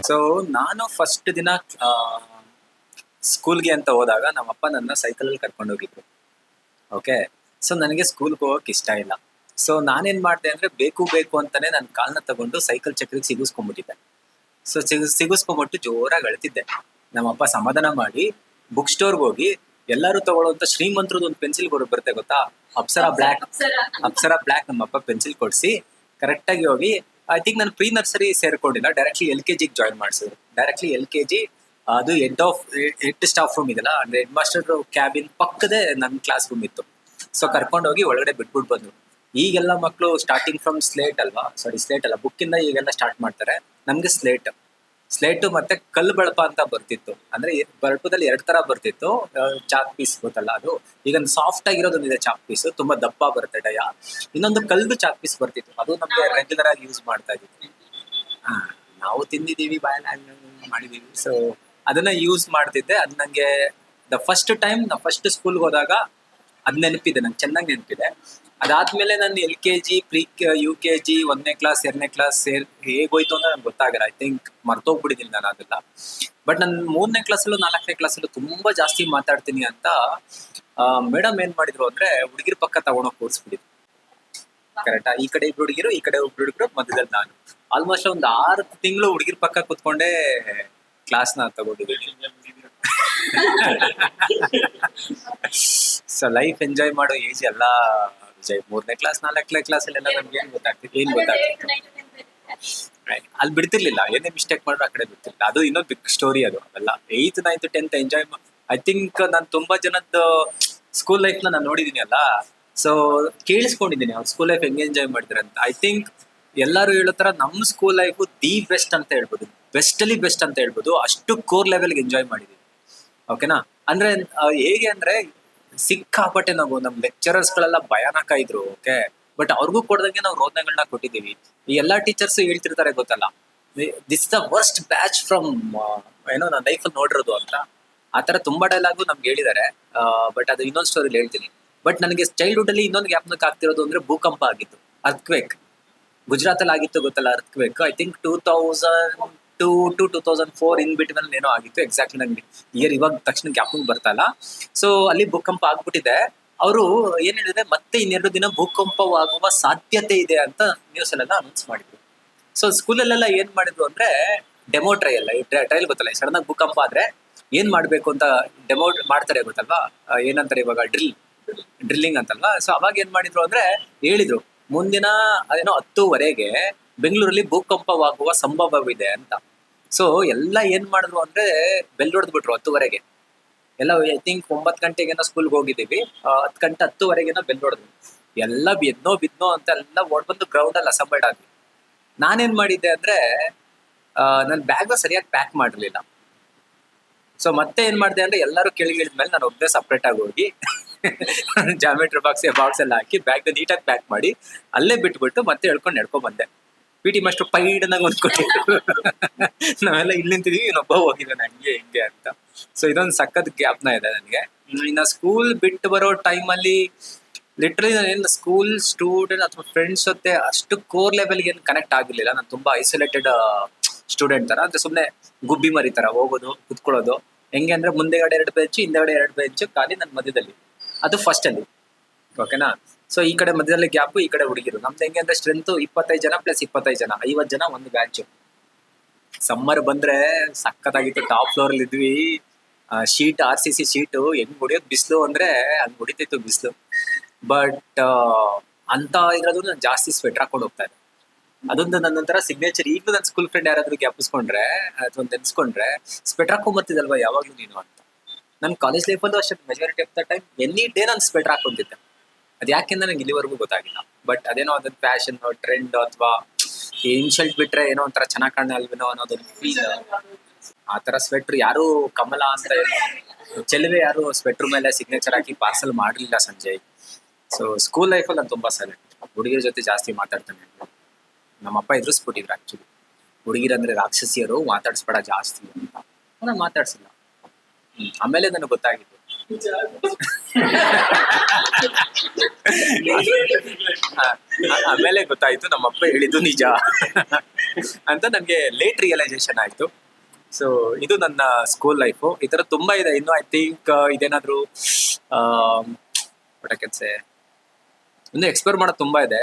So ನಾನು first ದಿನ ಸ್ಕೂಲ್ಗೆ ಅಂತ ಹೋದಾಗ ನಮ್ಮಪ್ಪ ನನ್ನ ಸೈಕಲಲ್ಲಿ ಕರ್ಕೊಂಡು ಹೋಗಿದ್ರು. ಓಕೆ. ಸೊ ನನಗೆ ಸ್ಕೂಲ್ಗೆ ಹೋಗಕ್ಕೆ ಇಷ್ಟ ಇಲ್ಲ. ಸೊ ನಾನೇನ್ ಮಾಡಿದೆ ಅಂದ್ರೆ ಬೇಕು ಬೇಕು ಅಂತಾನೆ ನನ್ನ ಕಾಲ್ನ ತಗೊಂಡು ಸೈಕಲ್ ಚಕ್ರಿಗೆ ಸಿಗಿಸ್ಕೊಂಡ್ಬಿಟ್ಟಿದ್ದೆ. ಸೊ ಸಿಗಿಸ್ಕೊಂಡ್ಬಿಟ್ಟು ಜೋರಾಗಿ ಅಳ್ತಿದ್ದೆ. ನಮ್ಮಪ್ಪ ಸಮಾಧಾನ ಮಾಡಿ ಬುಕ್ ಸ್ಟೋರ್ಗೆ ಹೋಗಿ ಎಲ್ಲರೂ ತಗೊಳ್ಳೋಂಥ ಶ್ರೀಮಂತ್ರದ್ದು ಒಂದು ಪೆನ್ಸಿಲ್ ಬರುತ್ತೆ ಗೊತ್ತಾ, ಅಪ್ಸರಾ ಬ್ಲ್ಯಾಕ್ ನಮ್ಮಪ್ಪ ಪೆನ್ಸಿಲ್ ಕೊಡಿಸಿ ಕರೆಕ್ಟಾಗಿ ಹೋಗಿ ಐ ಥಿಂಕ್ ನಾನು ಪ್ರೀ ನರ್ಸರಿ ಸೇರ್ಕೊಂಡಿಲ್ಲ, ಡೈರೆಕ್ಟ್ಲಿ LKG ಜಾಯ್ನ್ ಮಾಡಿಸಿದ್ರು. ಡೈರೆಕ್ಟ್ಲಿ LKG ಅದು ಹೆಡ್ ಸ್ಟಾಫ್ ರೂಮ್ ಇದೆಲ್ಲ, ಅಂದ್ರೆ ಹೆಡ್ ಮಾಸ್ಟರ್ ಕ್ಯಾಬಿನ್ ಪಕ್ಕದೇ ನನ್ನ ಕ್ಲಾಸ್ ರೂಮ್ ಇತ್ತು. ಸೊ ಕರ್ಕೊಂಡೋಗಿ ಒಳಗಡೆ ಬಿಟ್ಬಿಟ್ಟು ಬಂದ್ರು. ಈಗೆಲ್ಲ ಮಕ್ಕಳು ಸ್ಟಾರ್ಟಿಂಗ್ ಫ್ರಮ್ ಸ್ಲೇಟ್ ಅಲ್ಲ, ಬುಕ್ಕಿಂದ ಈಗೆಲ್ಲ ಸ್ಟಾರ್ಟ್ ಮಾಡ್ತಾರೆ. ನಮ್ಗೆ ಸ್ಲೇಟು ಮತ್ತೆ ಕಲ್ಲು ಬಳಪ ಅಂತ ಬರ್ತಿತ್ತು. ಅಂದ್ರೆ ಬಳಪದಲ್ಲಿ 2 ತರ ಬರ್ತಿತ್ತು. ಚಾಕ್ ಪೀಸ್ ಗೊತ್ತಲ್ಲ ಅದು, ಈಗ ಸಾಫ್ಟ್ ಆಗಿರೋದೊಂದಿದೆ ಚಾಕ್ ಪೀಸ್, ತುಂಬಾ ದಪ್ಪ ಬರುತ್ತೆ ಡಯ. ಇನ್ನೊಂದು ಕಲ್ದು ಚಾಕ್ ಪೀಸ್ ಬರ್ತಿತ್ತು, ಅದು ನಮ್ಗೆ ರೆಗ್ಯುಲರ್ ಆಗಿ ಯೂಸ್ ಮಾಡ್ತಾ ಇದ್ವಿ. ನಾವು ತಿಂದಿದೀವಿ, ಬಾಯಲ್ಲಿ ಮಾಡಿದೀವಿ. ಸೊ ಅದನ್ನ ಯೂಸ್ ಮಾಡ್ತಿದ್ದೆ. ಅದು ನಂಗೆ ಫಸ್ಟ್ ಸ್ಕೂಲ್ಗೆ ಹೋದಾಗ ಅದ್ ನೆನಪಿದೆ, ನಂಗೆ ಚೆನ್ನಾಗಿ ನೆನಪಿದೆ. ಅದಾದ್ಮೇಲೆ ನಾನು LKG, UKG, 1ನೇ ಕ್ಲಾಸ್ 2ನೇ ಕ್ಲಾಸ್ ಹೇಗೋಯ್ತು ಅಂದ್ರೆ ನಂಗೆ ಗೊತ್ತಾಗಲ್ಲ. ಐ ಥಿಂಕ್ ಮರ್ತೋಗ್ಬಿಟ್ಟಿದ್ದೀನಿ ನಾನು ಅದೆಲ್ಲ. ಬಟ್ ನಾನು 3ನೇ ಕ್ಲಾಸಲ್ಲೂ 4ನೇ ಕ್ಲಾಸಲ್ಲೂ ತುಂಬಾ ಜಾಸ್ತಿ ಮಾತಾಡ್ತೀನಿ ಅಂತ ಮೇಡಮ್ ಏನ್ ಮಾಡಿದ್ರು ಅಂದ್ರೆ ಹುಡುಗಿರ್ ಪಕ್ಕ ತಗೊಂಡೋಗಿ ಕೂರಿಸ್ಬಿಟ್ಟಿದ್ರು. ಕರೆಕ್ಟಾ? ಈ ಕಡೆ ಇಬ್ರು ಹುಡುಗಿರು, ಈ ಕಡೆ ಒಬ್ರು ಹುಡುಗರು, ಮಧ್ಯದಲ್ಲಿ ನಾನು. ಆಲ್ಮೋಸ್ಟ್ ಒಂದು 6 ತಿಂಗಳು ಹುಡುಗಿರ್ ಪಕ್ಕ ಕೂತ್ಕೊಂಡೇ ಕ್ಲಾಸ್ನ ತಗೊಂಡಿದ್ದೀನಿ. ಸೊ ಲೈಫ್ ಎಂಜಾಯ್ ಮಾಡೋ ಏಜ್ ಎಲ್ಲ ವಿಜಯ್. 3ನೇ ಕ್ಲಾಸ್ 4ನೇ ಕ್ಲಾಸಲ್ಲೆಲ್ಲ ನಮ್ಗೆ ಏನ್ ಗೊತ್ತಾಗ್ತಿತ್ತು. ಅಲ್ಲಿ ಬಿಡ್ತಿರ್ಲಿಲ್ಲ, ಏನೇ ಮಿಸ್ಟೇಕ್ ಮಾಡ್ರು ಆ ಕಡೆ ಬಿಡ್ತಿರ್ಲಿಲ್ಲ. ಅದು ಇನ್ನೊಂದು ಬಿಗ್ ಸ್ಟೋರಿ ಅದು. ಅವೆಲ್ಲ 8th 9th 10th enjoy I think ನಾನು ತುಂಬಾ ಜನದ ಸ್ಕೂಲ್ ಲೈಫ್ ನಾನು ನೋಡಿದೀನಿ ಅಲ್ಲ. ಸೊ ಕೇಳಿಸ್ಕೊಂಡಿದ್ದೀನಿ ಅವ್ರ ಸ್ಕೂಲ್ ಲೈಫ್ ಹೆಂಗೆ ಎಂಜಾಯ್ ಮಾಡಿದ್ರೆ ಅಂತ. ಐ ಥಿಂಕ್ ಎಲ್ಲರೂ ಹೇಳೋ ತರ ನಮ್ಮ ಸ್ಕೂಲ್ ಲೈಫ್ ದಿ ಬೆಸ್ಟ್ ಅಂತ ಹೇಳ್ಬೋದು, ಬೆಸ್ಟ್ ಅಂತ ಹೇಳ್ಬೋದು. ಅಷ್ಟು ಕೋರ್ ಲೆವೆಲ್ಗೆ ಎಂಜಾಯ್ ಮಾಡಿದೀವಿ. ಓಕೆನಾ? ಅಂದ್ರೆ ಹೇಗೆ ಅಂದ್ರೆ ಸಿಕ್ಕಾಪಟ್ಟೆ ನಾವು ನಮ್ ಲೆಕ್ಚರರ್ಸ್ ಗಳೆಲ್ಲ ಭಯಾನಕ ಇದ್ರು. ಓಕೆ, ಬಟ್ ಅವ್ರಿಗೂ ಕೊಡ್ದಂಗೆ ನಾವು ರೋದನೆಗಳನ್ನ ಕೊಟ್ಟಿದ್ದೀವಿ. ಈ ಎಲ್ಲಾ ಟೀಚರ್ಸ್ ಹೇಳ್ತಿರ್ತಾರೆ ಗೊತ್ತಲ್ಲ, this the worst batch from ಏನೋ ನಾನು ಲೈಫಲ್ಲಿ ನೋಡಿರೋದು ಅಂತ. ಆತರ ತುಂಬಾ ಡೈಲಾಗು ನಮ್ಗೆ ಹೇಳಿದ್ದಾರೆ. ಬಟ್ ಅದು ಇನ್ನೊಂದು ಸ್ಟೋರಿಲಿ ಹೇಳ್ತೀನಿ. ಬಟ್ ನನಗೆ ಚೈಲ್ಡ್ಹುಡ್ ಅಲ್ಲಿ ಇನ್ನೊಂದು ಜ್ಞಾಪನಕ್ಕೆ ಆಗ್ತಿರೋದು ಅಂದ್ರೆ ಭೂಕಂಪ ಆಗಿತ್ತು, ಅರ್ಥ್ಕ್ವೇಕ್. ಗುಜರಾತ್ ಅಲ್ಲಿ ಆಗಿತ್ತು ಗೊತ್ತಲ್ಲ earthquake. I think 2002 to 2004 in between ಏನೋ ಆಗಿತ್ತು. ಎಕ್ಸಾಕ್ಟ್ಲಿ ನಂಗೆ ಇಯರ್ ಇವಾಗ ತಕ್ಷಣ ಜ್ಞಾಪಕ ಬರ್ತಾ ಇಲ್ಲ. ಸೊ ಅಲ್ಲಿ ಭೂಕಂಪ ಆಗ್ಬಿಟ್ಟಿದೆ. ಅವರು ಏನ್ ಹೇಳಿದ್ರೆ ಮತ್ತೆ 2 ದಿನ ಭೂಕಂಪವಾಗುವ ಸಾಧ್ಯತೆ ಇದೆ ಅಂತ ನ್ಯೂಸ್ ಅಲ್ಲೆಲ್ಲ ಅನೌನ್ಸ್ ಮಾಡಿದ್ರು. ಸೊ ಸ್ಕೂಲಲ್ಲೆಲ್ಲ ಏನ್ ಮಾಡಿದ್ರು ಅಂದ್ರೆ ಡೆಮೋ ಟ್ರಯಲ್ ಗೊತ್ತಲ್ಲ, ಸಡನ್ ಆಗಿ ಭೂಕಂಪ ಆದ್ರೆ ಏನ್ ಮಾಡ್ಬೇಕು ಅಂತ ಡೆಮೋ ಮಾಡ್ತಾರೆ ಗೊತ್ತಲ್ವಾ, ಏನಂತಾರೆ ಇವಾಗ ಡ್ರಿಲ್ಲಿಂಗ್ ಅಂತಲ್ವಾ. ಸೊ ಅವಾಗ ಏನ್ ಮಾಡಿದ್ರು ಅಂದ್ರೆ ಹೇಳಿದ್ರು ಮುಂದಿನ ಅದೇನೋ 10:00 ಬೆಂಗಳೂರಲ್ಲಿ ಭೂಕಂಪವಾಗುವ ಸಂಭವವಿದೆ ಅಂತ. ಸೊ ಎಲ್ಲ ಏನ್ ಮಾಡಿದ್ರು ಅಂದ್ರೆ ಬೆಲ್ ಹೊಡೆದ್ಬಿಟ್ರು 10:00 ಎಲ್ಲ. ಐ ಥಿಂಕ್ 9 ಗಂಟೆಗೇನೋ ಸ್ಕೂಲ್ಗೆ ಹೋಗಿದ್ದೀವಿ, 10 ಗಂಟೆ 10:00 ಬೆಲ್ ಹೊಡೆದ್ರು. ಎಲ್ಲ ಬಿದ್ನೋ ಅಂತ ಎಲ್ಲ ಓಡ್ಬಂದು ಗ್ರೌಂಡ್ ಅಲ್ಲಿ ಅಸೆಂಬಲ್ಡ್ ಆದ್ವಿ. ನಾನೇನ್ ಮಾಡಿದ್ದೆ ಅಂದ್ರೆ ನನ್ನ ಬ್ಯಾಗ್ ಸರಿಯಾಗಿ ಪ್ಯಾಕ್ ಮಾಡಿರ್ಲಿಲ್ಲ. ಸೊ ಮತ್ತೆ ಏನ್ ಮಾಡಿದೆ ಅಂದ್ರೆ ಎಲ್ಲರೂ ಕೆಳಗಿಳಿದ್ಮೇಲೆ ನಾನು ಒಬ್ಬನೇ ಸಪ್ರೇಟ್ ಆಗಿ ಹೋಗಿ ಜಾಮೆಟ್ರಿ ಬಾಕ್ಸ್ ಎಲ್ಲ ಹಾಕಿ ಬ್ಯಾಗ್ ನೀಟಾಗಿ ಪ್ಯಾಕ್ ಮಾಡಿ ಅಲ್ಲೇ ಬಿಟ್ಬಿಟ್ಟು ಮತ್ತೆ ನಡ್ಕೊಂಡ್ ಬಂದೆ. PT ಮಾಸ್ಟರ್ ಪೈಡನಾಗ ಹೊಂದ್ಕೊಟ್ಟಿದ್ರು. ನಾವೆಲ್ಲ ಇಲ್ಲಿ ನಿಂತಿದೀವಿ, ಇನ್ನೊಬ್ಬ ಹೋಗಿದ್ದಾನೆ ಹಂಗೆ ಹಿಂಗೆ ಅಂತ. ಸೊ ಇದೊಂದು ಸಖತ್ ಜ್ಞಾಪನ ಇದೆ ನನಗೆ. ಇನ್ನ ಸ್ಕೂಲ್ ಬಿಟ್ಟು ಬರೋ ಟೈಮಲ್ಲಿ ಲಿಟ್ರಲಿ ನಾನೇನು ಸ್ಕೂಲ್ ಸ್ಟೂಡೆಂಟ್ ಅಥವಾ ಫ್ರೆಂಡ್ಸ್ ಜೊತೆ ಅಷ್ಟು ಕೋರ್ ಲೆವೆಲ್ಗೆ ಏನು ಕನೆಕ್ಟ್ ಆಗಿರ್ಲಿಲ್ಲ. ನಾನು ತುಂಬಾ ಐಸೋಲೇಟೆಡ್ ಸ್ಟೂಡೆಂಟ್ ತರ, ಅಂದ್ರೆ ಸುಮ್ಮನೆ ಗುಬ್ಬಿ ಮರಿ ತರ ಹೋಗೋದು ಕುತ್ಕೊಳ್ಳೋದು. ಹೆಂಗೆ ಅಂದ್ರೆ ಮುಂದೆಗಡೆ 2 ಬೆಂಚ್, ಹಿಂದೆಗಡೆ 2 ಬೆಂಚ್, ಖಾಲಿ ನನ್ನ ಮಧ್ಯದಲ್ಲಿ. ಅದು ಫಸ್ಟ್ ಅಲ್ಲಿ. ಓಕೆನಾ? ಸೊ ಈ ಕಡೆ ಮಧ್ಯದಲ್ಲಿ ಗ್ಯಾಪು, ಈ ಕಡೆ ಹುಡುಗಿರು. ನಮ್ದು ಹೆಂಗೆ ಅಂದ್ರೆ ಸ್ಟ್ರೆಂತ್ 25 ಜನ ಪ್ಲಸ್ 25 ಜನ, 50 ಜನ ಒಂದು ಬ್ಯಾಚ್. ಸಮ್ಮರ್ ಬಂದ್ರೆ ಸಖತ್ತಾಗಿತ್ತು. ಟಾಪ್ ಫ್ಲೋರ್ ಅಲ್ಲಿ ಇದ್ವಿ. ಶೀಟ್ RCC ಶೀಟು ಹೆಂಗ್ ಹೊಡಿಯೋದು, ಬಿಸಿಲು ಅಂದ್ರೆ ಹಂಗ್ ಹೊಡಿತಿತ್ತು ಬಿಸಿಲು. ಬಟ್ ಅಂತ ಇರೋದು ನಾನು ಜಾಸ್ತಿ ಸ್ವೆಟರ್ ಹಾಕೊಂಡು ಹೋಗ್ತಾ ಇದ್ದೆ. ಅದೊಂದು ನನ್ನೊಂಥರ ಸಿಗ್ನೇಚರ್. ಈಗಲೂ ನನ್ನ ಸ್ಕೂಲ್ ಫ್ರೆಂಡ್ ಯಾರಾದ್ರೂ ಜ್ಞಾಪಿಸ್ಕೊಂಡ್ರೆ ಅಥವಾ ನೆನ್ಸ್ಕೊಂಡ್ರೆ, ಸ್ವೆಟರ್ ಹಾಕೊಂಡ್ಬರ್ತಿದ್ದಲ್ವಾ ಯಾವಾಗ್ಲೂ ನೀನು ಅಂತ. ನನ್ನ ಕಾಲೇಜ್ ಲೈಫಲ್ಲೂ ಅಷ್ಟೇ majority of the time any day ನಾನು ಸ್ವೆಟರ್ ಹಾಕೊಂತಿದ್ದೆ. ಅದು ಯಾಕೆಂದ್ರೆ ನಂಗೆ ಇಲ್ಲಿವರೆಗೂ ಗೊತ್ತಾಗಿಲ್ಲ. ಬಟ್ ಅದೇನೋ ಅದೊಂದು ಫ್ಯಾಷನ್ ಟ್ರೆಂಡ್, ಅಥವಾ ಇನ್ಶಲ್ಟ್ ಬಿಟ್ರೆ ಏನೋ ಒಂಥರ ಚೆನ್ನಾಗಿ ಕಾಣ ಅಲ್ವೇನೋ ಅನ್ನೋದೊಂದು ಫೀಲ್. ಆ ತರ ಸ್ವೆಟ್ರ್ ಯಾರು ಕಮಲ ಅಂತ ಚೆಲುವೆ ಯಾರು ಸ್ವೆಟ್ರ್ ಮೇಲೆ ಸಿಗ್ನೇಚರ್ ಹಾಕಿ ಪಾರ್ಸಲ್ ಮಾಡಲಿಲ್ಲ ಸಂಜಯ್. ಸೊ ಸ್ಕೂಲ್ ಲೈಫಲ್ಲಿ ನಾನು ತುಂಬಾ ಸೈಲೆಂಟ್, ಹುಡುಗಿರ ಜೊತೆ ಜಾಸ್ತಿ ಮಾತಾಡ್ತಾನೆ. ನಮ್ಮಪ್ಪ ಎದುರಿಸ್ಬಿಟ್ಟಿದ್ರು ಆಕ್ಚುಲಿ, ಹುಡುಗಿರಂದ್ರೆ ರಾಕ್ಷಸಿಯರು, ಮಾತಾಡ್ಸ್ಬೇಡ ಜಾಸ್ತಿ ಅಂತ. ನಾನು ಮಾತಾಡ್ಸಿಲ್ಲ. ಆಮೇಲೆ ನನಗೆ ಗೊತ್ತಾಗಿತ್ತು. ಆಮೇಲೆ ಗೊತ್ತಾಯ್ತು ನಮ್ಮಪ್ಪ ಹೇಳಿದ್ದು ನಿಜ. ಅಂತ ನನಗೆ ಲೇಟ್ ರಿಯಲೈಸೇಷನ್ ಆಯ್ತು. ಸೊ ಇದು ನನ್ನ ಸ್ಕೂಲ್ ಲೈಫು. ಈ ತರ ತುಂಬಾ ಇದೆ ಇನ್ನು. ಐ ಥಿಂಕ್ ಇದೇನಾದ್ರು ವಾಟ್ ಐ ಕ್ಯಾನ್ ಸೇ, ಇನ್ನು ಎಕ್ಸ್ಪ್ಲೋರ್ ಮಾಡೋದು ತುಂಬಾ ಇದೆ.